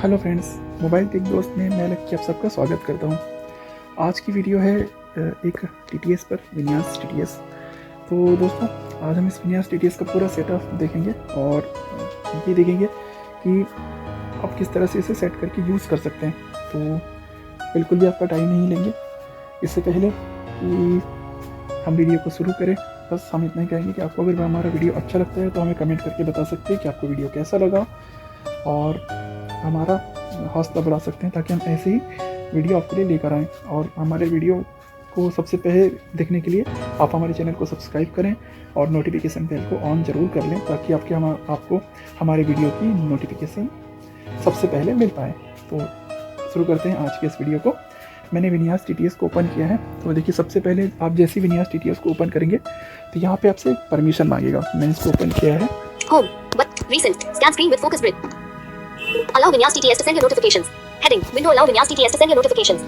Hello friends, mobile take दोस्त में मैं लक्की आप सबका स्वागत करता हूं। आज की वीडियो है एक TTS पर, विन्यास TTS। तो दोस्तों, आज हम इस विन्यास TTS का पूरा सेटअप देखेंगे और ये देखेंगे कि आप किस तरह से इसे सेट करके यूज़ कर सकते हैं। तो बिल्कुल भी आपका टाइम नहीं लेंगे। इससे पहले कि हम वीडियो को शुरू करें, बस हम इतना ही कहेंगे कि आपको अगर हमारा वीडियो अच्छा लगता है तो हमें कमेंट करके बता सकते हैं कि आपको वीडियो कैसा लगा, और हमारा हौसला बढ़ा सकते हैं ताकि हम ऐसे ही वीडियो आपके लिए लेकर आएँ। और हमारे वीडियो को सबसे पहले देखने के लिए आप हमारे चैनल को सब्सक्राइब करें और नोटिफिकेशन बेल को ऑन ज़रूर कर लें ताकि आपको हमारे वीडियो की नोटिफिकेशन सबसे पहले मिल पाए। तो शुरू करते हैं आज के इस वीडियो को। मैंने विन्यास TTS को ओपन किया है। तो देखिए, सबसे पहले आप जैसे विन्यास TTS को ओपन करेंगे तो यहाँ पे आपसे परमिशन मांगेगा। मैंने इसको ओपन किया है। Home, but recent, scan screen with focus grid. Allow Vinyas TTS to send your notifications. Heading, window allow Vinyas TTS to send your notifications.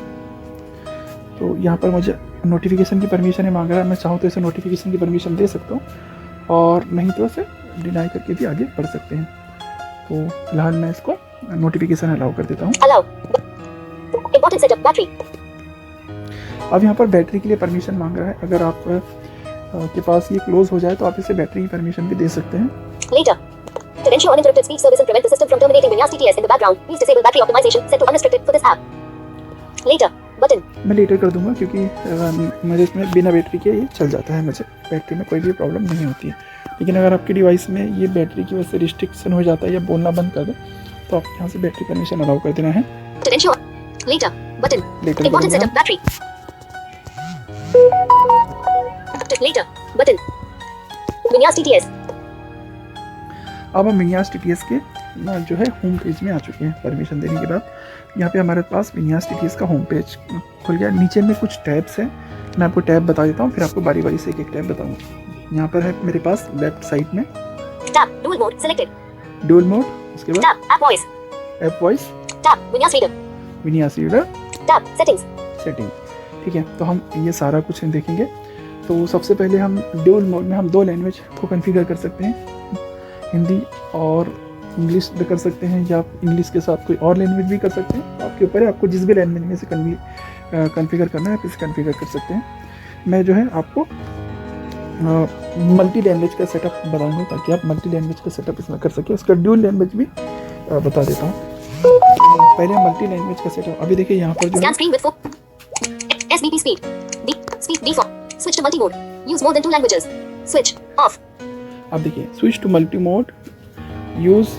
तो यहाँ पर मुझे नोटिफिकेशन की परमिशन है मांग रहा है। मैं चाहूँ तो इसे नोटिफिकेशन की परमिशन दे सकता हूँ और नहीं तो इसे डिनाई करके भी आगे बढ़ सकते हैं। तो फिलहाल मैं इसको नोटिफिकेशन अलाउ कर देता हूँ। Allow. Important setup battery. अब यहाँ पर बैटरी के लिए परमिशन मांग रहा है। अगर आप के पास ये क्लोज हो जाए तो आप इसे बैटरी की परमिशन भी दे सकते हैं। Later. To ensure uninterrupted speech service and prevent the system from terminating Vinyas TTS in the background, please disable battery optimization set to unrestricted for this app. Later. Button. मैं letter कर दूंगा क्योंकि मुझे इसमें बिना बैटरी के ये चल जाता है। मुझे बैटरी में कोई भी प्रॉब्लम नहीं होती है। लेकिन अगर आपके डिवाइस में ये बैटरी की वजह से रिस्ट्रिक्शन हो जाता है या बोलना बंद कर दे तो आप यहाँ से बैटरी परमिशन अलाउ कर देना है। To ensure. Later. Button. Later Important setup battery. Later. Button. Vinyas TTS. अब हम विन्यास TTS के जो है होम पेज में आ चुके हैं। परमिशन देने के बाद यहाँ पे हमारे पास विन्यास TTS का होम पेज खुल गया। नीचे में कुछ टैब्स हैं, मैं आपको टैब बता देता हूँ, फिर आपको बारी बारी से एक एक टैब बताऊँगा। यहाँ पर है मेरे पास लेफ्ट साइड में Tab. Dual mode selected. Dual mode, उसके बाद Tab. App voice. App voice, Tab. Vinyas reader. विन्यास रीडर, Tab. Settings. सेटिंग। ठीक है, तो हम ये सारा कुछ देखेंगे। तो सबसे पहले हम डुअल मोड में हम दो लैंग्वेज को कॉन्फ़िगर कर सकते हैं, हिंदी और इंग्लिश भी कर सकते हैं, या इंग्लिश के साथ कोई और लैंग्वेज भी कर सकते हैं। तो आपके ऊपर है, आपको जिस भी लैंग्वेज में से कॉन्फ़िगर करना है आप इसे कॉन्फ़िगर कर सकते हैं। मैं जो है आपको मल्टी लैंग्वेज का सेटअप बताऊंगा ताकि आप मल्टी लैंग्वेज का सेटअप इसमें कर सकें। उसका डुअल लैंग्वेज भी बता देता हूँ। पहले मल्टी लैंग्वेज का सेटअप। अभी देखिए यहाँ पर जो है Scan screen with SBP speed. Speed default. Switch to multi mode. Use more than 2 languages. Switch off. अब देखिए, switch to multi mode, use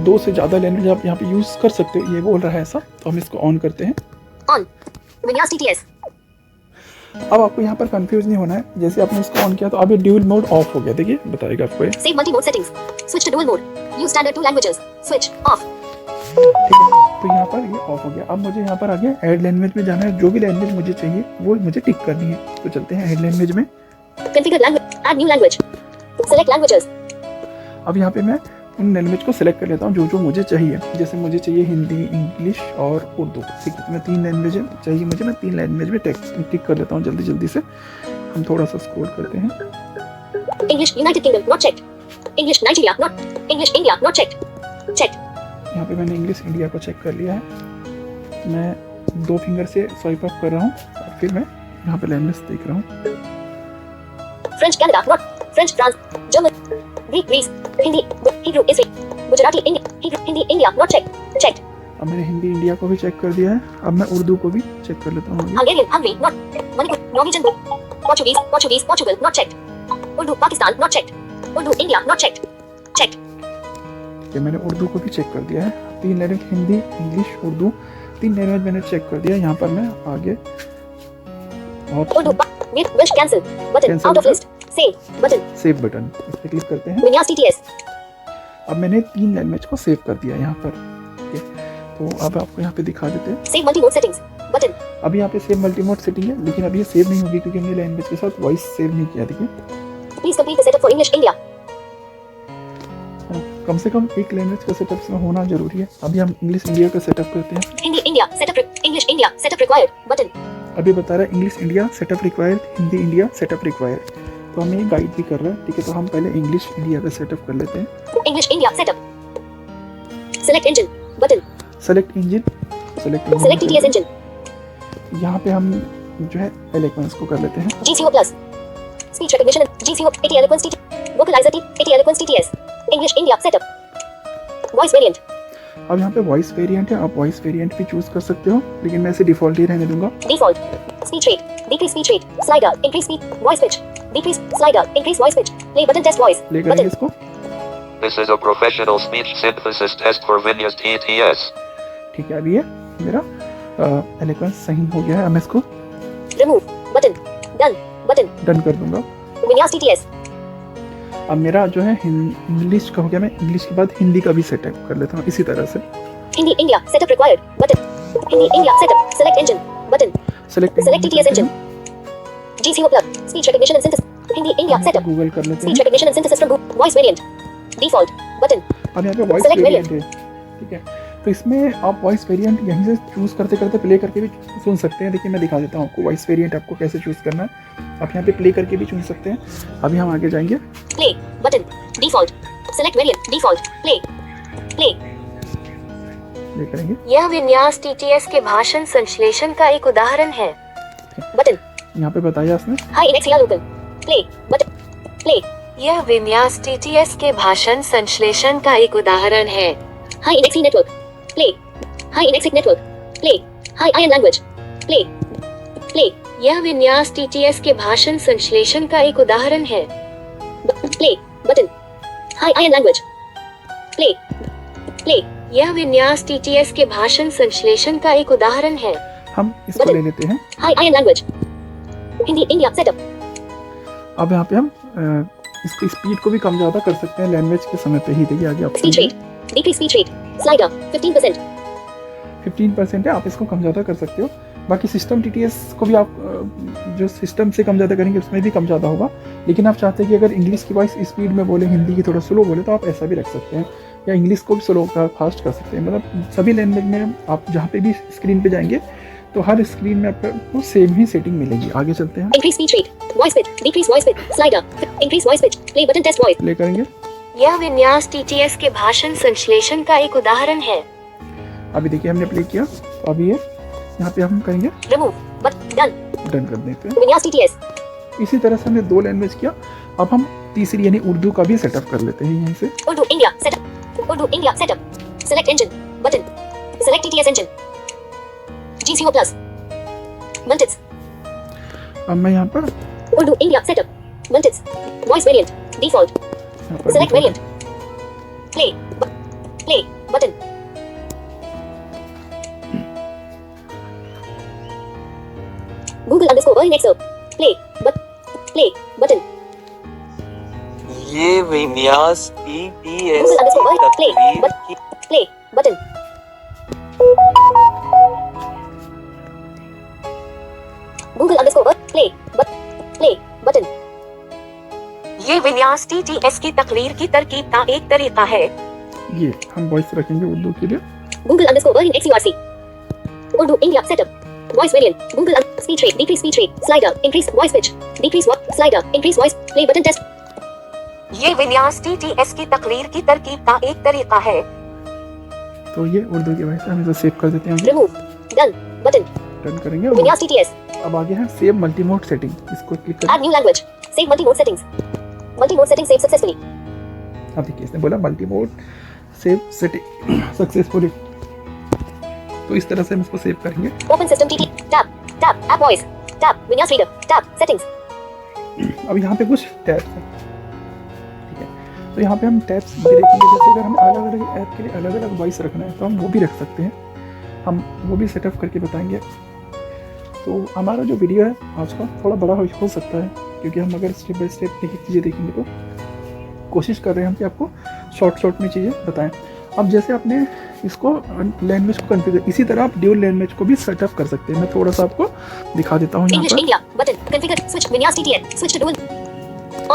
2 से ज़्यादा लैंग्वेज आप यहाँ पे यूज़ कर सकते हो, ये बोल रहा है ऐसा। तो हम इसको ऑन करते हैं। On. Vinyas TTS. अब आपको यहाँ पर कंफ्यूज नहीं होना है। जैसे आपने इसको ऑन किया तो अब ये ड्यूल मोड ऑफ हो गया। देखिए, बताएगा आपको ये। Save multi mode settings. Switch to dual mode. Use standard 2 languages. Switch off. ठीक है, तो यहाँ पर ये ऑफ हो गया। अब मुझे यहाँ पर आगे ऐड लैंग्वेज में जाना है। जो भी लैंग्वेज मुझे चाहिए वो मुझे टिक करनी है। तो चलते हैं ऐड लैंग्वेज में। Configure language. Add new language. Select languages. अब यहाँ पे मैं उन लैंग्वेज को सिलेक्ट कर लेता हूँ जो जो मुझे चाहिए। जैसे मुझे चाहिए हिंदी, इंग्लिश और उर्दू। ठीक है, मैं 3 लैंग्वेज चाहिए मुझे, मैं 3 लैंग्वेज में टिक कर लेता हूँ जल्दी जल्दी से। हम थोड़ा सा स्क्रॉल करते हैं। English United Kingdom not checked. English Nigeria not. English India not checked. Checked. यहाँ पे मैंने इंग्लिश इंडिया को चेक कर लिया है। मैं 2 फिंगर से स्वाइप अप कर रहा हूँ और फिर मैं यहाँ पे लैंग्वेज देख रहा हूँ। French Canada not. French France. German. Greek Greece. Hindi. Hebrew Israel. Gujarati India. Hebrew Hindi India not checked. Checked. अब मैंने हिंदी इंडिया को भी चेक कर दिया है। अब मैं उर्दू को भी चेक कर लेता हूँ। Hungarian Hungary not. Manipur Norwegian Portuguese Portugal not checked. Urdu Pakistan not checked. Urdu India not checked. Checked. कि मैंने उर्दू को भी चेक कर दिया है। 3 language, Hindi, English, Urdu, 3 language मैंने चेक कर दिया। यहाँ पर मैं आगे Urdu wish cancel button Cancel out of list. Save button. Save button, इस पर क्लिक करते हैं। Vinyas TTS. अब मैंने 3 लैंग्वेज को सेव कर दिया यहाँ पर। ठीक है, तो अब आपको यहाँ पे दिखा देते हैं। Save multi mode settings button. अब यहाँ पे सेव मल्टी मोड सेटिंग है, लेकिन अब ये सेव नहीं होगी क्योंकि हमने लैंग्वेज के साथ वॉइस सेव नहीं किया। देखिए, Please complete the setup for English India. कम से कम एक लैंग्वेज का सेटअप इसमें होना जरूरी है। अभी हम इंग्लिश इंडिया का सेटअप करते हैं। Hindi India setup. English India setup required button. अभी बता रहा है English India setup required, Hindi India setup required. तो हमें ये गाइड भी कर रहा है। ठीक है, तो हम पहले इंग्लिश इंडिया का सेटअप कर लेते हैं। English India setup. Select engine button. Select engine, Select TTS engine. यहाँ पे हम जो है एलोक्वेंस को कर लेते हैं। GCO plus. Speech recognition. GCO. AT Eloquence TTS. Vocalizer T. AT Eloquence TTS. English India setup. Voice variant. अब यहाँ पे वॉइस वेरिएंट है, आप वॉइस वेरिएंट भी चूज कर सकते हो, लेकिन मैं इसे डिफॉल्ट ही रहने दूंगा। Default. Speech rate. Decrease speech rate. Slider. Increase speed. Voice pitch. Decrease. Slider. Increase voice pitch. Play button test voice. Play करेंगे Button. इसको। This is a professional speech synthesis test for Vinyas TTS. ठीक है, अभी ये मेरा eloquence सही हो गया है। अब मैं इसको Remove. Button. Done. Button. Done कर दूंगा। Vinyas TTS. अब मेरा जो है इंग्लिश का हो गया, मैं इंग्लिश के बाद हिंदी का भी सेटअप कर लेता हूँ इसी तरह से। Hindi India setup required. Button. Hindi India setup. Select engine. Button. Select Select TTS engine. GCO plug. Speech recognition and synthesis. Hindi India setup. Google कर लेते Speech हैं। recognition and synthesis from Google. Voice variant. Default. Button. अब यहाँ पे voice Select variant है, ठीक है। तो इसमें आप वॉइस वेरिएंट यहीं से चूज करते करते प्ले करके भी सुन सकते हैं। देखिए मैं दिखा देता हूँ आपको वॉइस वेरिएंट आपको कैसे चूज करना है। आप यहाँ पे प्ले करके भी चुन सकते हैं। अभी हम आगे जाएंगे। Play. Button. Default. Select variant. Default. Play. Play. Play करेंगे। यह विन्यास TTS के भाषण संश्लेषण का एक उदाहरण है। बटन। यहाँ पे बताया इसने। हाई इंडेक्स या लोकल। प्ले। बटन। प्ले। यह विन्यास TTS के भाषण संश्लेषण का एक उदाहरण है। High index network. Play. High index network. Play. High ion language. Play. Play. यह विन्यास TTS के भाषण संश्लेषण का एक उदाहरण है। Play. Button. High ion language. Play. Play. यह विन्यास TTS के भाषण संश्लेषण का एक उदाहरण है। हम इसको ले लेते हैं। High ion language. Hindi India setup. अब यहाँ पे हम इसकी स्पीड को भी कम ज्यादा कर सकते हैं लैंग्वेज के समय पे ही। देखिए आगे option speech rate. Decrease speech rate. Slider 15%। 15% है, आप इसको कम ज़्यादा कर सकते हो। बाकी सिस्टम TTS को भी आप जो सिस्टम से कम ज़्यादा करेंगे उसमें भी कम ज़्यादा होगा। लेकिन आप चाहते हैं कि अगर इंग्लिश की वॉइस स्पीड में बोले, हिंदी की थोड़ा स्लो बोले, तो आप ऐसा भी रख सकते हैं, या इंग्लिश को भी स्लो का फास्ट कर सकते हैं। मतलब सभी लैंग्वेज में आप जहाँ पे भी स्क्रीन पे जाएंगे तो हर स्क्रीन में आपको सेम ही सेटिंग मिलेगी। आगे चलते हैं। Increase speech rate. Voice pitch. Decrease voice pitch. Slider. Increase voice pitch. Play button test voice. Play करेंगे। यह विन्यास TTS के भाषण संश्लेषण का एक उदाहरण है। अभी देखिए हमने प्ले किया, तो अभी ये यहाँ पे हम करेंगे रिमूव। But done. डन कर देते हैं। विन्यास TTS। इसी तरह से हमने 2 लैंग्वेज किया। अब हम तीसरी यानी उर्दू का भी सेटअप कर लेते हैं यहीं से। Urdu India setup. Urdu India setup. Select engine. Button. Select TTS engine. GCO plus. मल्टिप्स। अब मैं यहाँ पर उर्दू इंडिया सेटअप। मल्टिप्स। Voice variant. डिफॉल्ट। यहाँ पर select variant. Play. Play button. Google_Earn excerpt. Play. Play button. ये विन्यास TTS Google_Earn play. Play button. Google_Earn play. Play button. ये विन्यास TTS की तकरीर की तरकीब का एक तरीका है। ये हम वॉइस रखेंगे उर्दू के लिए। Google_Earn XURC. Urdu India setup. Voice variant. Google speech rate. Decrease speech rate. Slider. Increase voice pitch. Decrease slider. Increase voice. Play button test. ये विन्यास TTS की तकरीर की तरकीब का एक तरीका है। तो ये उर्दू की वॉइस हम इसे सेव कर देते हैं। Remove. Done. Button. डन करेंगे। विन्यास TTS. अब आगे है सेव मल्टीमोड सेटिंग, इसको क्लिक करें। Add new language. Save multi-mode settings. Multi-mode settings saved successfully. अब देखिए इसने बोला मल्टीमोड सेव सेटिंग सक्सेसफुली। तो इस तरह से हम इसको सेव करेंगे। Open system TT. Tab. Tab. App voice. Tab. Vinyas reader. Tab. Settings. अब यहाँ पे कुछ टैब्स हैं, ठीक है। तो यहाँ पे हम टैब्स भी देखेंगे। जैसे अगर हमें अलग अलग ऐप के लिए अलग अलग वॉइस रखना है तो हम वो भी रख सकते हैं। हम वो भी सेटअप करके बताएंगे। तो हमारा जो वीडियो है आज का थोड़ा बड़ा हो सकता है, क्योंकि हम अगर स्टेप बाय स्टेप एक एक चीज़ें देखेंगे तो कोशिश कर रहे हैं हम कि आपको शॉर्ट में चीज़ें बताएं। अब जैसे आपने इसको लैंग्वेज को कन्फिगर, इसी तरह आप ड्यूल लैंग्वेज को भी सेटअप कर सकते हैं। मैं थोड़ा सा आपको दिखा देता हूँ यहाँ English पर। India button. Configure. Switch. Vinyas TTS. Switch to dual.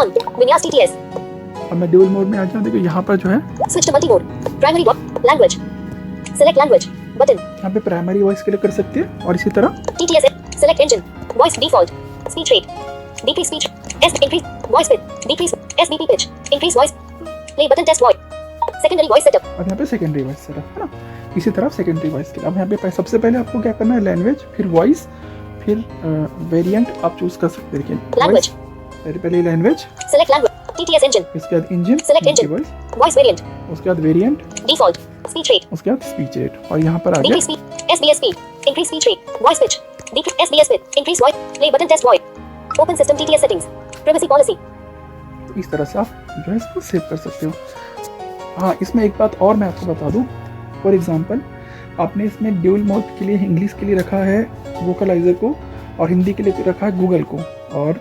On. Vinyas TTS. अब मैं ड्यूल मोड में आ जाऊँ। देखो यहाँ पर जो है Switch to multi-mode. Primary language. Select language. Button. यहाँ पे प्राइमरी वॉइस के लिए कर सकते हैं, और इसी तरह TTS. Select engine. Voice default. Speech rate. Decrease speech. S increase voice pitch. Decrease SBP pitch. Increase voice. Play button test voice. Secondary voice setup. अब यहाँ पे सेकेंडरी वॉइस सेटअप है ना, इसी तरह सेकेंडरी वॉइस के लिए अब यहाँ पे सबसे पहले आपको क्या करना है, लैंग्वेज, फिर वॉइस, फिर वेरिएंट आप चूज कर सकते हैं। देखिए Language. पहले language, Select language. TTS engine. इसके बाद engine, Select engine. Voice, Voice variant. उसके बाद वेरिएंट, Default. Speech rate. उसके बाद स्पीच रेट, और यहाँ पर आ गया Decrease speed. SBS speed. Increase speech rate. Voice pitch. Decrease SBS speed. Increase voice. Play button test voice. Open system TTS settings. Privacy policy. इस तरह से आप जो है इसको सेव कर सकते हो। हाँ, इसमें एक बात और मैं आपको बता दूँ, फॉर एग्जांपल आपने इसमें ड्यूल मोड के लिए इंग्लिश के लिए रखा है वोकलाइजर को, और हिंदी के लिए रखा है गूगल को, और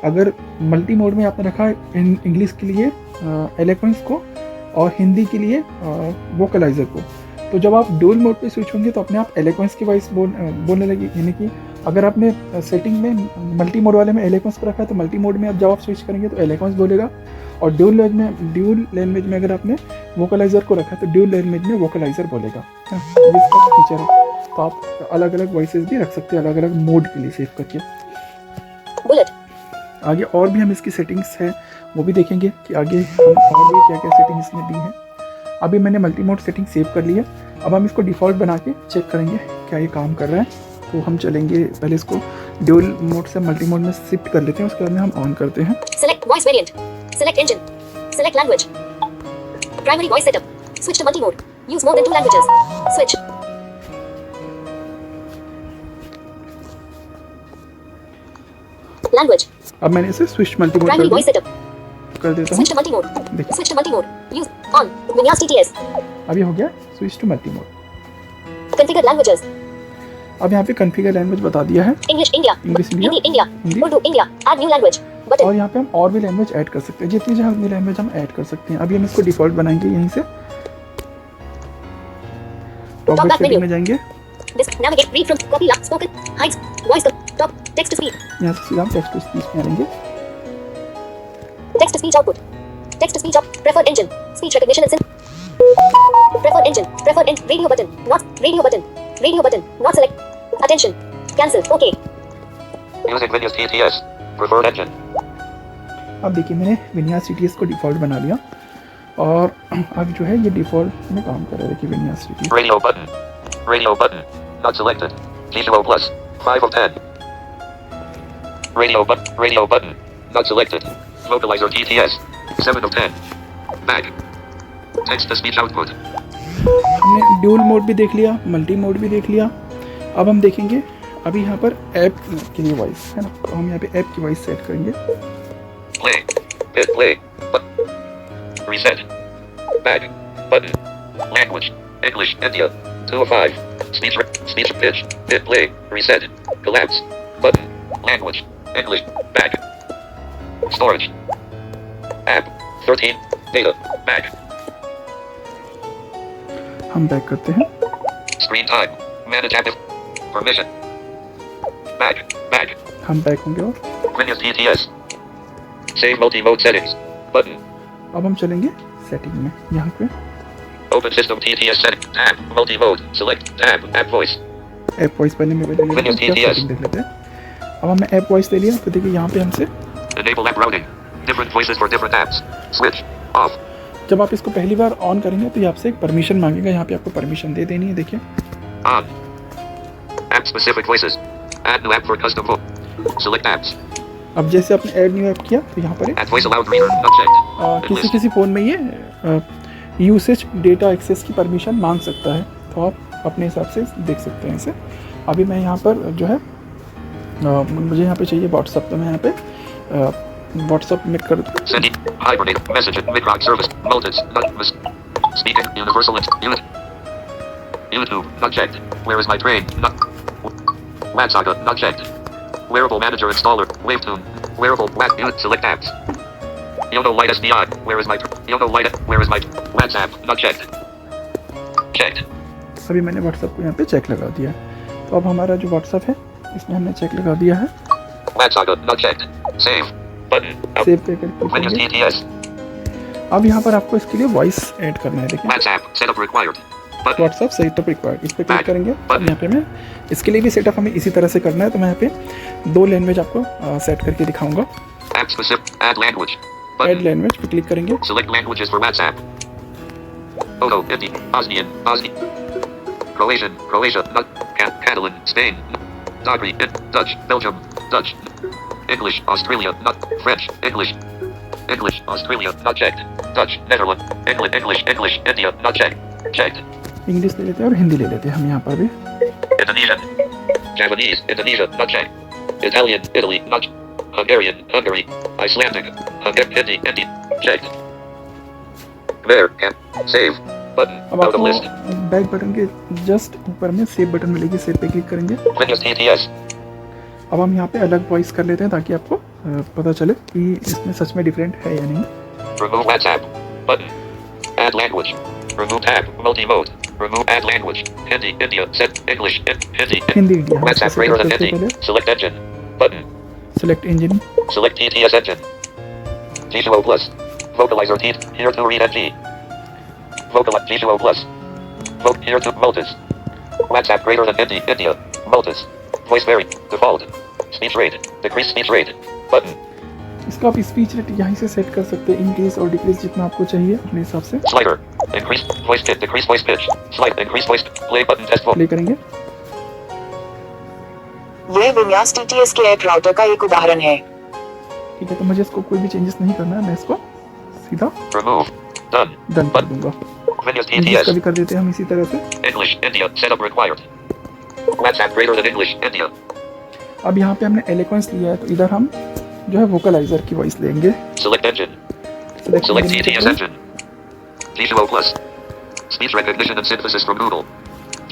अगर मल्टी मोड में आपने रखा है इंग्लिश के लिए एलोक्वेंस को और हिंदी के लिए वोकलाइजर को, तो जब आप ड्यूल मोड पे स्विच होंगे तो अपने आप एलोक्वेंस की वॉइस बोलने लगी। यानी कि अगर आपने सेटिंग में मल्टी मोड वाले में एलोक्वेंस पर रखा है तो मल्टी मोड में आप जब आप स्विच करेंगे तो एलोक्वेंस बोलेगा, और ड्यूल लैंग्वेज में अगर आपने वोकलाइजर को रखा है तो ड्यूल लैंग्वेज में वोकलाइजर बोलेगा। हाँ, ये इसका फीचर है। तो आप अलग अलग वॉइसेस भी रख सकते हैं अलग अलग मोड के लिए सेव करके। Bullet. आगे और भी हम इसकी सेटिंग्स है वो भी देखेंगे कि आगे हम और भी क्या क्या सेटिंग्स इसमें दी हैं। अभी मैंने मल्टी मोड सेटिंग सेव कर ली है, अब हम इसको डिफ़ॉल्ट बना के चेक करेंगे क्या ये काम कर रहा है। तो हम चलेंगे पहले इसको ड्यूल मोड से मल्टी मोड में शिफ्ट कर लेते हैं, उसके बाद में हम ऑन करते हैं। Select voice variant. Select engine. Select language. Primary voice setup. Switch to multi-mode. Use more than 2 languages. Switch. Language. अब मैंने इसे switch multi mode Primary voice setup. कर देता हूँ। Switch to multi-mode. देखिए Switch to multi-mode. Use on. Vinyas TTS. अब ये हो गया switch to multi mode. Configure languages. अब यहाँ पे कॉन्फ़िगर लैंग्वेज बता दिया है, English India. English India. Hindi India. Hindi, Urdu India. Add new language. Button. और यहाँ पे हम और भी लैंग्वेज ऐड कर सकते हैं, जितनी जहाँ लैंग्वेज हम ऐड कर सकते हैं। अभी हम इसको डिफ़ॉल्ट बनाएंगे, यहीं से top Talk back setting menu. में जाएंगे, This navigate. Read from. Copy. Spoken. Hides. Voice. Talk. Text to speech. यहाँ से सीधा हम टेक्स्ट टू स्पीच में आएंगे। Text to speech output. Text to speech out. Preferred engine. Speech recognition and preferred engine. Preferred in radio button. Not radio button. Radio button. Not select. Attention. Cancel. Okay. Music Vinya's TTS. Preferred engine. अब देखिए मैंने विन्यास TTS को default बना लिया, और अब जो है ये डिफ़ॉल्ट में काम कर रहा है। देखिए विन्यास TTS Radio button. Radio button. Not selected. G2O plus. 5 of 10. Radio button. Not selected. Vocalizer TTS. 7 of 10. Back. Text to speech output. हमने ड्यूल मोड भी देख लिया, मल्टी मोड भी देख लिया। अब हम देखेंगे अभी यहाँ पर ऐप के लिए वॉइस है ना, तो हम यहाँ पे ऐप की वॉइस सेट करेंगे। Play. Hit play. Button. Reset. Back. Button. Language. English. India. 2 of 5. Speech pitch. Hit play. Reset. Collapse. Button. Language. English. Back. Storage. App. 13. Data. Back. हम बैक करते हैं। Screen time. Manage app. Permission. Back. Back. हम back होंगे और Vinya's TTS. Save multi-mode settings. Button. अब हम चलेंगे setting में, यहाँ पे Open system TTS setting. Tab. Multi-mode. Select. Tab. App voice. App voice पहले मैं ले Windows लेते TTS. सेटिंग देख लेते हैं। अब हमने ऐप वॉइस ले लिया, तो देखिए यहाँ पे हमसे Enable app routing. Different voices for different apps. Switch. Off. जब आप इसको पहली बार ऑन करेंगे तो ये आपसे एक परमिशन मांगेगा, यहाँ पे आपको परमिशन दे देनी है। देखिए On. App specific voices. Add new app for custom voice. Select apps. अब जैसे आपने ऐड न्यू ऐप किया तो यहाँ पर Add voice allowed reader. Not checked. किसी किसी फ़ोन में ये यूसेज डेटा एक्सेस की परमिशन मांग सकता है, तो आप अपने हिसाब से देख सकते हैं इसे। अभी मैं यहाँ पर जो है मुझे यहाँ पे चाहिए व्हाट्सअप, तो मैं यहाँ पे व्हाट्सअप में कर Sending. Hibernate. Message. Midrock service. Multis. Not. Speaking. Universal. Unit. YouTube. Not checked. Where is my train? Not. WADSAGA. Not checked. Wearable manager installer. Wavetune. Wearable WAD. Unit. Select apps. Yono Light SDI. Where is my Yono Light? Where is my WhatsApp? Not checked. Checked. अभी मैंने WhatsApp को यहाँ पे check लगा दिया, तो अब हमारा जो व्हाट्सअप है इसमें हमने चेक लगा दिया है। WADSAGA. Not checked. Save. Button. Out. Save पे करके Windows करेंगे। TTS. अब यहाँ पर आपको इसके लिए वॉइस ऐड करना है। देखिए WhatsApp. Setup required. Button. WhatsApp setup required, इस पर क्लिक Back. करेंगे। अब Button. यहाँ पे मैं इसके लिए भी सेटअप हमें इसी तरह से करना है, तो मैं यहाँ पे 2 लैंग्वेज आपको सेट करके दिखाऊंगा। App specific. Add language. Add Button. Language पे क्लिक करेंगे। Select languages for WhatsApp. Odo, Hindi, Bosnian, Croatian, Croatia, Catalan, Spain, Dogri, Dutch, Belgium, Dutch, English, Australia, French, English, Australia, not checked, Dutch, Netherlands, English, India, not checked. English ले लेते हैं और हिंदी ले लेते हैं हम यहाँ पर भी। Indonesian, Japanese, Indonesia, not checked. Italian, Italy, not Hungarian, Hungary, Icelandic, Hindi, checked. There, save, button, अब out of आपको list. बैक बटन के जस्ट ऊपर में सेव बटन मिलेगी, सेव पे क्लिक करेंगे। Windows TTS, अब हम यहाँ पे अलग वॉइस कर लेते हैं ताकि आपको पता चले कि इसमें सच में डिफरेंट है या नहीं। remove WhatsApp, button, add language, remove tab, multi-mode, remove add language, Hindi, India, set, English, Hindi, Hindi India हम WhatsApp इसको greater सेलेक्ट than करते हैं Hindi, पहले। select engine, button, select engine, select TTS engine, G2O plus, vocalizer T, here to read NG, vocalize G2O plus, here to multis, WhatsApp greater than Hindi, India, multis, voice vary, default, speech rate, decrease speech rate, button, इसका आप speech rate यहीं से set कर सकते हैं, increase और decrease जितना आपको चाहिए अपने हिसाब से। slider, increase voice pitch, decrease voice pitch, slide, increase voice, play button, test voice. Play करेंगे। यह विन्यास TTS के ऐप राउटर का एक उदाहरण है। ठीक है, तो मुझे इसको कोई भी चेंजेस नहीं करना है, मैं इसको सीधा Remove. Done. डन कर दूंगा। Windows इंग्लिश का TTS. भी कर देते हैं हम इसी तरह से। English, India. Setup required. WhatsApp greater than English, India. अब यहाँ पे हमने एलोक्वेंस लिया है, तो इधर हम जो है वोकलाइजर की वॉइस लेंगे। Select engine. Select Select engine TTS करते engine. G2O plus. Speech recognition and synthesis from Google.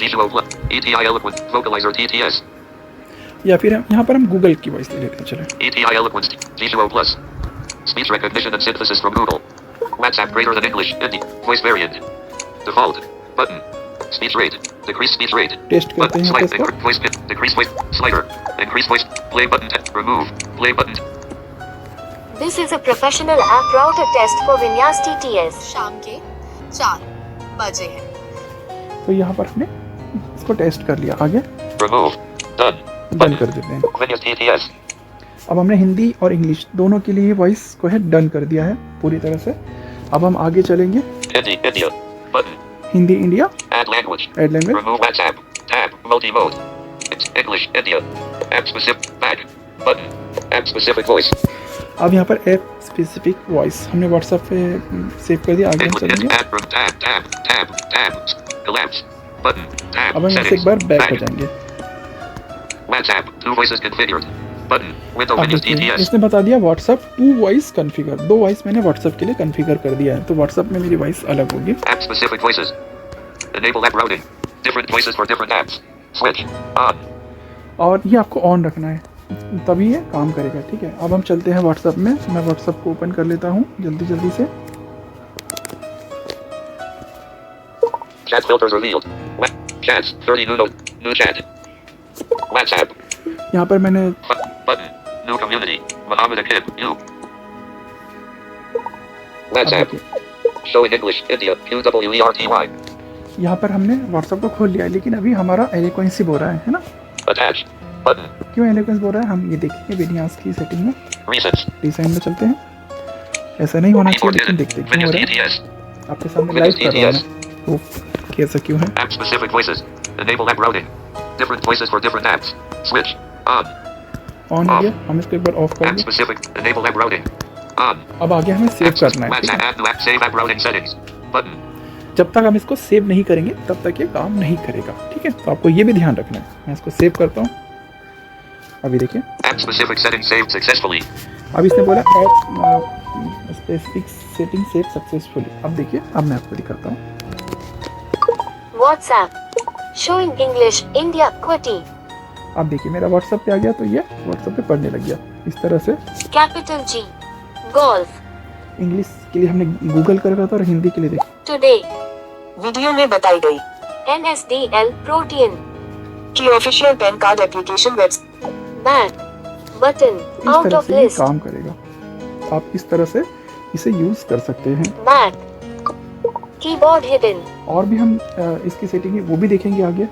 G2O plus. ETI Eloquent. Vocalizer TTS. हैं। या फिर यहाँ पर हम गूगल की वॉइस ले लेते हैं। चले ETI Eloquent. G2O plus. Speech recognition and synthesis from Google. WhatsApp greater than English, Hindi. Voice variant. Default. Button. Speech rate. Decrease speech rate. Test करते Button. हैं यहाँ पे Slide. इसको। Voice pitch. Decrease voice. Slider. Increase voice. Play button. Remove. Play button. This is a professional app router test for Vinyas TTS. शाम के 4 बजे हैं। तो यहाँ पर हमने इसको टेस्ट कर लिया। आगे Remove. Done. डन कर देते हैं। Windows TTS. अब हमने हिंदी और इंग्लिश दोनों के लिए वॉइस को है डन कर दिया है पूरी तरह से। अब हम आगे चलेंगे। Hindi, India. Button. Hindi India, Add language. Add language, Remove WhatsApp. Tab. Multi-mode. It's English, India. App specific. Back. Button. App specific voice. अब यहाँ पर ऐप स्पेसिफिक वॉइस हमने व्हाट्सएप पे सेव कर दिया। आगे हम English. चलेंगे। App room. Tab. Collapse. Button. Tab. अब हम यहाँ से एक बार बैक हो जाएंगे। WhatsApp. 2 voices configured. Button. Window. अब Windows देखिए TTS. इसने बता दिया व्हाट्सएप 2 वॉइस कॉन्फ़िगर, 2 वॉइस मैंने व्हाट्सएप के लिए कॉन्फ़िगर कर दिया है, तो व्हाट्सएप में मेरी वॉइस अलग होगी। App specific voices. Enable app routing. Different voices for different apps. Switch. On. और ये आपको ऑन रखना है, तभी ये काम करेगा। ठीक है, अब हम चलते हैं व्हाट्सएप में। मैं व्हाट्सएप को ओपन कर लेता हूँ जल्दी से। Chat filters revealed. Chats. 30 new chat. WhatsApp. यहाँ पर मैंने Button. New community. Muhammad Akib. You. WhatsApp. Showing English. India. QWERTY. यहाँ पर हमने व्हाट्सएप को खोल लिया है, लेकिन अभी हमारा एलोक्वेंस ही बोल रहा है ना। Attach. Button. क्यों एलोक्वेंस बोल रहा है हम ये देखेंगे विन्यास की सेटिंग में। Recents. डिजाइन में चलते हैं। ऐसा नहीं होना चाहिए, लेकिन देखते हैं क्यों हो Windows रहा है। TTS. आपके सामने लाइव कर रहा हूँ मैं। कैसा क्यों है। App specific voices. Enable app routing. Different voices for different apps. Switch. On. On हो गया, हम इसको एक बार ऑफ App करेंगे। specific. Enable app routing. On. अब आगे हमें सेव करना है। ठीक WhatsApp. है, Add new app. Save app routing settings. Button. जब तक हम इसको सेव नहीं करेंगे तब तक ये काम नहीं करेगा। ठीक है, तो आपको ये भी ध्यान रखना है। मैं इसको सेव करता हूँ। अभी देखिए, App specific settings saved successfully. अब इसने बोला app specific setting save successfully. अब देखिए, अब मैं आपको दिखाता हूँ। WhatsApp. Showing English, India, QWERTY. अब देखिए मेरा व्हाट्सएप पे आ गया, तो ये व्हाट्सएप पे पढ़ने लग गया इस तरह से। Capital G. Golf. इंग्लिश के लिए हमने गूगल कर रखा था और हिंदी के लिए देखिए Today. वीडियो में बताई गई NSDL Protein. कि official pan card application website Back. Button. इस Out तरह of से ये list. काम करेगा। आप इस तरह से इसे यूज कर सकते हैं। Back. Keyboard hidden. और भी हम इसकी सेटिंग है वो भी देखेंगे आगे।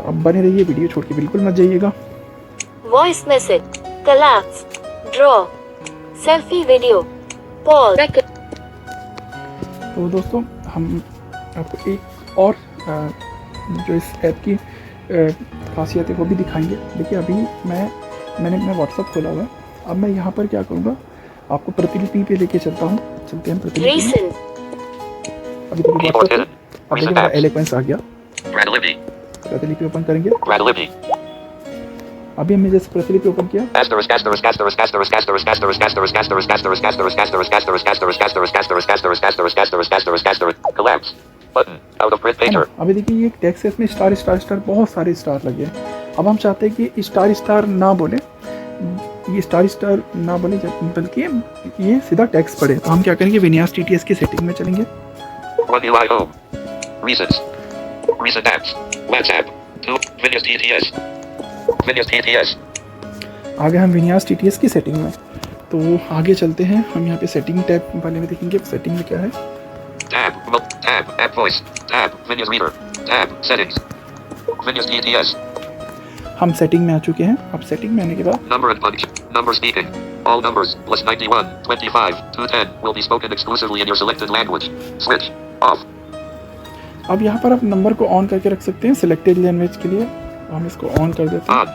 अब बने रहिए, वीडियो छोड़ के बिल्कुल मत जाइएगा। Voice message. Collapse. Draw. Selfie video. Pause. Record. तो दोस्तों हम आपको एक और जो इस ऐप की खासियत है वो भी दिखाएंगे। देखिए अभी मैंने अपना व्हाट्सअप खोला हुआ है। अब मैं यहाँ पर क्या करूँगा, आपको प्रतिलिपि पे लेके चलता हूँ। चलते हैं प्रतिलिपि में। Recent. अभी देखिए व्हाट्सअप पे अब देखिए मेरा एलोक्वेंस आ गया। Gradolibi. प्रतिलिपि ओपन करेंगे। Gradolibi. अभी हमने जैसे प्रतिलिपि ओपन किया, Asterisk asterisk asterisk asterisk asterisk asterisk asterisk asterisk asterisk asterisk asterisk asterisk asterisk asterisk asterisk asterisk asterisk asterisk asterisk asterisk collapse button out of print है ना। pager. अभी देखिए ये टेक्स्ट है, इसमें स्टार स्टार स्टार बहुत सारे स्टार लगे हैं। अब हम चाहते हैं कि स्टार स्टार ना बोले, ये स्टार स्टार ना बोले बल्कि ये सीधा टेक्स्ट पढ़े। तो हम क्या करेंगे, विन्यास टीटीएस की सेटिंग में चलेंगे। One UI home. Recents. Recent apps. WhatsApp. 2. Vinyas TTS. Vinyas TTS. आगे हम विन्यास टीटीएस की सेटिंग में, तो आगे चलते हैं। हम यहाँ पे सेटिंग टैब वाले में देखेंगे सेटिंग में क्या है। Tab. Tab. App voice. Tab. Vinyas reader. Tab. Settings. Vinyas TTS. हम सेटिंग में आ चुके हैं। अब सेटिंग में आने के बाद Number and function. Number speaking. All numbers plus 91, 25, 210 will be spoken exclusively in your selected language. Switch. Off. अब यहाँ पर आप नंबर को ऑन करके रख सकते हैं सिलेक्टेड लैंग्वेज के लिए। हम इसको ऑन कर देते हैं। On.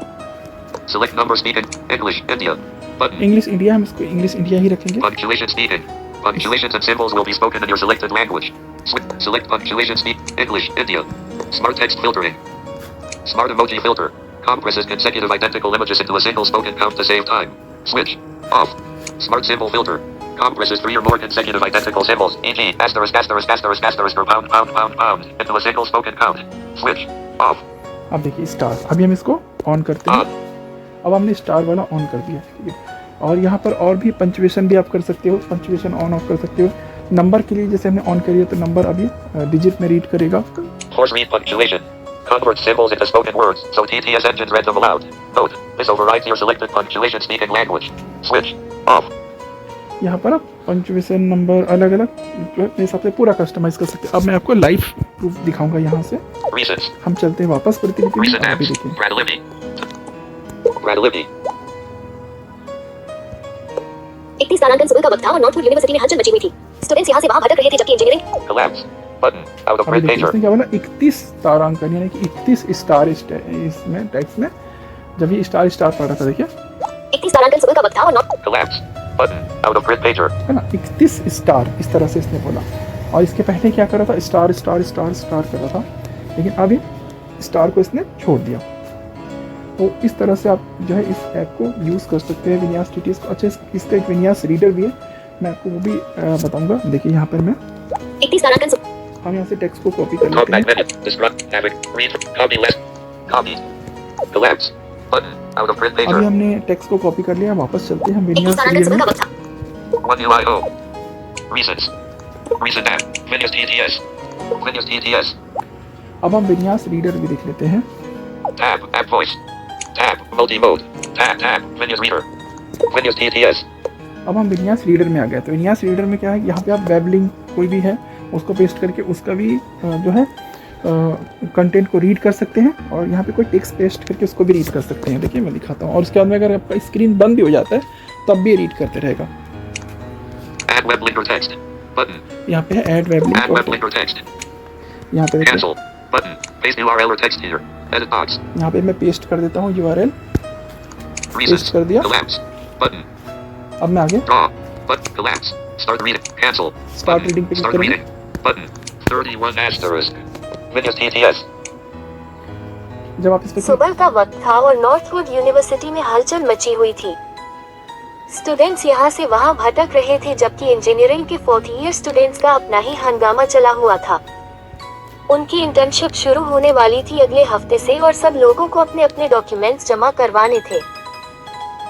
Select number speaking. English. India. Button. English India, हम इसको इंग्लिश इंडिया ही रखेंगे। Punctuation speaking. Punctuations and symbols will be spoken in your selected language. Select punctuation speak. English. India. Smart text filtering. Smart emoji filter. Compresses consecutive identical images into a single spoken count to save time. Switch. Off. Smart symbol filter. Compresses 3 or more consecutive identical symbols, e.g. asterisk asterisk asterisk asterisk or pound pound pound pound into a single spoken count. Switch. Off. अब देखिए star, अभी हम इसको on करते हैं। अब हमने star वाला ऑन कर दिया, ठीक है। और यहाँ पर और भी पंचुएशन भी आप कर सकते हो, पंचुएशन ऑन ऑफ कर सकते हो। नंबर के लिए जैसे हमने ऑन करिए तो नंबर अभी डिजिट में रीड करेगा। Force read punctuation. Convert symbols into spoken words, so TTS engines read them aloud. Note: this overrides your selected punctuation speaking language. Switch. Off. यहाँ पर आप पंचुएशन नंबर अलग अलग जो है अपने हिसाब से पूरा कस्टमाइज कर सकते हैं। अब मैं आपको लाइव प्रूफ दिखाऊंगा यहाँ से। Recents. हम चलते हैं वापस प्रतिलिपि में। Recent अभी apps. देखिए Gradolibi. Gradolibi. 31 तारांकन सुबह का वक्त था और नॉर्थवुड यूनिवर्सिटी में हलचल मची हुई थी। स्टूडेंट्स यहाँ से वहाँ भटक रहे थे जबकि engineering Collapse. Button. Out of अभी print देखिए pager. इसने क्या बोला, 31 तारांकन यानी कि 31 स्टार इसमें टेक्स्ट में जब ये स्टार स्टार पढ़ रहा था, देखिए 31 तारांकन सुबह का वक्त था और north Collapse. Button. Out of print pager. है ना, 31 स्टार इस तरह से इसने बोला। और इसके पहले क्या कर रहा था, स्टार स्टार स्टार स्टार कर रहा था, लेकिन अभी स्टार को इसने छोड़ दिया। तो इस तरह से आप जो है इस ऐप को यूज़ कर सकते हैं विन्यास टीटीएस को। अच्छा इसका एक विन्यास रीडर भी है, मैं आपको वो भी बताऊंगा। देखिए यहाँ पर मैं 31 तारांकन हम यहाँ से टेक्स्ट को कॉपी कर लेते Talkback हैं। menu. Disrupt. Havoc. Read. Copy list. Copy. Collapse. Button. Out of print अभी pager. हमने टेक्स्ट को कॉपी कर लिया, वापस चलते हैं हम 31 विन्यास तारांकन रीडर सुबह में। का वक्त था। One UI home. Recents. Recent app. Vinyas TTS. Vinyas TTS. अब हम विन्यास रीडर भी देख लेते हैं। Tab. App voice. Tab. Multi-mode. Tab. Tab. Vinyas reader. Vinyas TTS. अब हम विन्यास रीडर में आ गए। तो विन्यास रीडर में क्या है, यहाँ पे आप वेब लिंक कोई भी है उसको पेस्ट करके उसका भी जो है कंटेंट को रीड कर सकते हैं, और यहाँ पे कोई टेक्स्ट पेस्ट करके उसको भी रीड कर सकते हैं। देखिए मैं दिखाता हूँ, और उसके बाद में अगर आपका स्क्रीन बंद भी हो जाता है तब भी रीड करते रहेगा। Add web link or text. Button. यहाँ पे है add web Add web link, link or text. यहाँ पे देखिए, Cancel. Button. Paste URL or text here. Edit box. यहाँ पे मैं पेस्ट कर देता हूँ URL, Recents. कर दिया। Collapse. Button. अब मैं आगे Draw. Button. Collapse. Start reading. Cancel. Start Button. reading पे click Start करेंगे। reading. Button. 31 asterisk. Vinyas TTS. जब आप इस पे सुबह का वक्त था और नॉर्थवुड यूनिवर्सिटी में हलचल मची हुई थी। स्टूडेंट्स यहाँ से वहाँ भटक रहे थे जबकि इंजीनियरिंग के 4th ईयर स्टूडेंट्स का अपना ही हंगामा चला हुआ था। उनकी इंटर्नशिप शुरू होने वाली थी अगले हफ्ते से और सब लोगों को अपने अपने डॉक्यूमेंट्स जमा करवाने थे।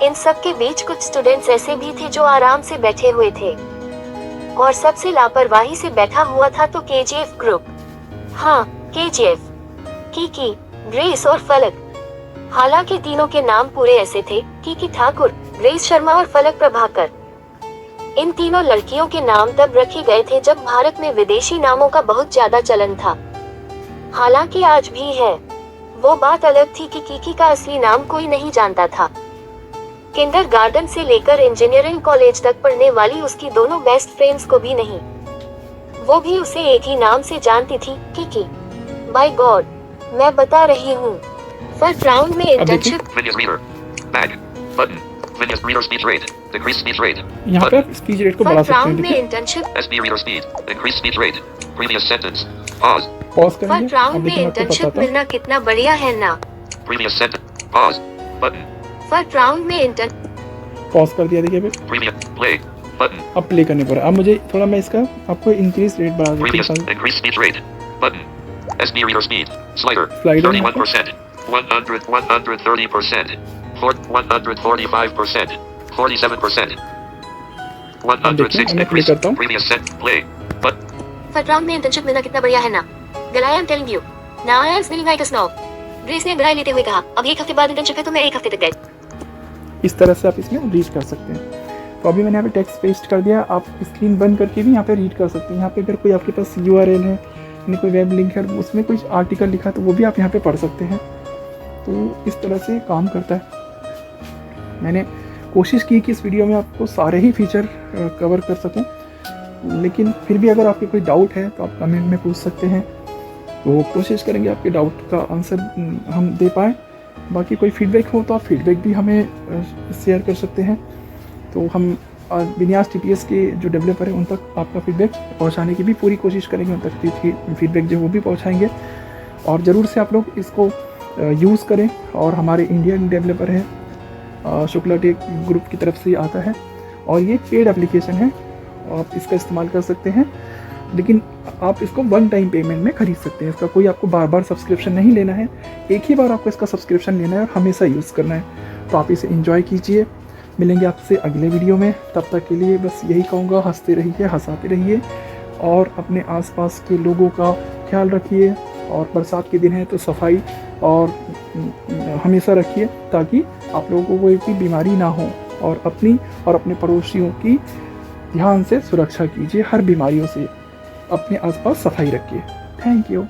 इन सब के बीच कुछ स्टूडेंट्स ऐसे भी थे जो आराम से बैठे हुए थे, और सबसे लापरवाही से बैठा हुआ था तो KGF ग्रुप। हाँ, KGF, कीकी, ग्रेस और फलक। हालांकि तीनों के नाम पूरे ऐसे थे, कीकी ठाकुर, ग्रेस शर्मा और फलक प्रभाकर। इन तीनों लड़कियों के नाम तब रखे गए थे जब भारत में विदेशी नामों का बहुत ज्यादा चलन था। हालांकि आज भी है। वो बात अलग थी कि कीकी का असली नाम कोई नहीं जानता था। किंडरगार्टन से लेकर इंजीनियरिंग कॉलेज तक पढ़ने वाली उसकी दोनों बेस्ट फ्रेंड्स को भी नहीं। वो भी उसे एक ही नाम से जानती थी, किकी। बाय गॉड, मैं बता रही हूँ। फर्स्ट राउंड में internship Vinya's reader. Back. Button. Vinya's reader speech rate. Decrease speech rate. यहाँ पे आप स्पीच रेट को बढ़ा फर्स्ट सकते हैं, राउंड में देखिए internship SB reader speed. Increase speech rate. Previous sentence. Pause. Pause करेंगे। फर्स्ट राउंड अभी में तो मैं आपको इंटर्नशिप बताता हूँ। मिलना कितना बढ़िया है ना। Previous sentence. Pause. Button. First round में इंटर्न पॉज कर दिया, देखिए अभी Previous. Play. Button. अब प्ले करने पर अब मुझे थोड़ा मैं इसका आपको इंक्रीज रेट बढ़ा देता Previous. हूँ। Increase speech rate. Button. SB reader speed. Slider. Slider 31%. 100. 130%. 145%. 47%. अब देखिए, 106. मैं प्ले Decrease. करता हूँ। Previous set. Play. But. First round में इंटर्नशिप मिलना कितना बढ़िया है ना। Girl I am telling you, now I am smelling like a snob. Grace ने अंगड़ाई लेते हुए कहा, अब एक हफ्ते बाद इंटर्नशिप है तो मैं एक हफ्ते तक डेड। इस तरह से आप इसमें रीड कर सकते हैं। तो अभी मैंने यहाँ पे टेक्स्ट पेस्ट कर दिया, आप स्क्रीन बंद करके भी यहाँ पे रीड कर सकते हैं। यहाँ पे अगर कोई आपके पास URL है, यानी कोई वेब लिंक है, उसमें कुछ आर्टिकल लिखा है तो वो भी आप यहाँ पे पढ़ सकते हैं। तो इस तरह से काम करता है। मैंने कोशिश की कि इस वीडियो में आपको सारे ही फीचर कवर कर सकूं, लेकिन फिर भी अगर आपके कोई डाउट है तो आप कमेंट में पूछ सकते हैं, तो कोशिश करेंगे आपके डाउट का आंसर हम दे पाएँ। बाकी कोई फीडबैक हो तो आप फीडबैक भी हमें शेयर कर सकते हैं। तो हम विन्यास TTS के जो डेवलपर हैं उन तक आपका फीडबैक पहुंचाने की भी पूरी कोशिश करेंगे, उन तक फीडबैक जो वो भी पहुंचाएंगे। और ज़रूर से आप लोग इसको यूज़ करें। और हमारे इंडियन डेवलपर हैं, शुक्ला टेक ग्रुप की तरफ से आता है और ये पेड एप्लीकेशन है, आप इसका इस्तेमाल कर सकते हैं, लेकिन आप इसको वन टाइम पेमेंट में खरीद सकते हैं। इसका कोई आपको बार बार सब्सक्रिप्शन नहीं लेना है, एक ही बार आपको इसका सब्सक्रिप्शन लेना है और हमेशा यूज़ करना है। तो आप इसे एंजॉय कीजिए। मिलेंगे आपसे अगले वीडियो में, तब तक के लिए बस यही कहूँगा, हंसते रहिए, हंसाते रहिए और अपने आसपास के लोगों का ख्याल रखिए। और बरसात के दिन है तो सफाई और हमेशा रखिए, ताकि आप लोगों को कोई भी बीमारी ना हो। और अपनी और अपने पड़ोसियों की ध्यान से सुरक्षा कीजिए, हर बीमारियों से अपने आसपास सफाई रखिए। Thank you.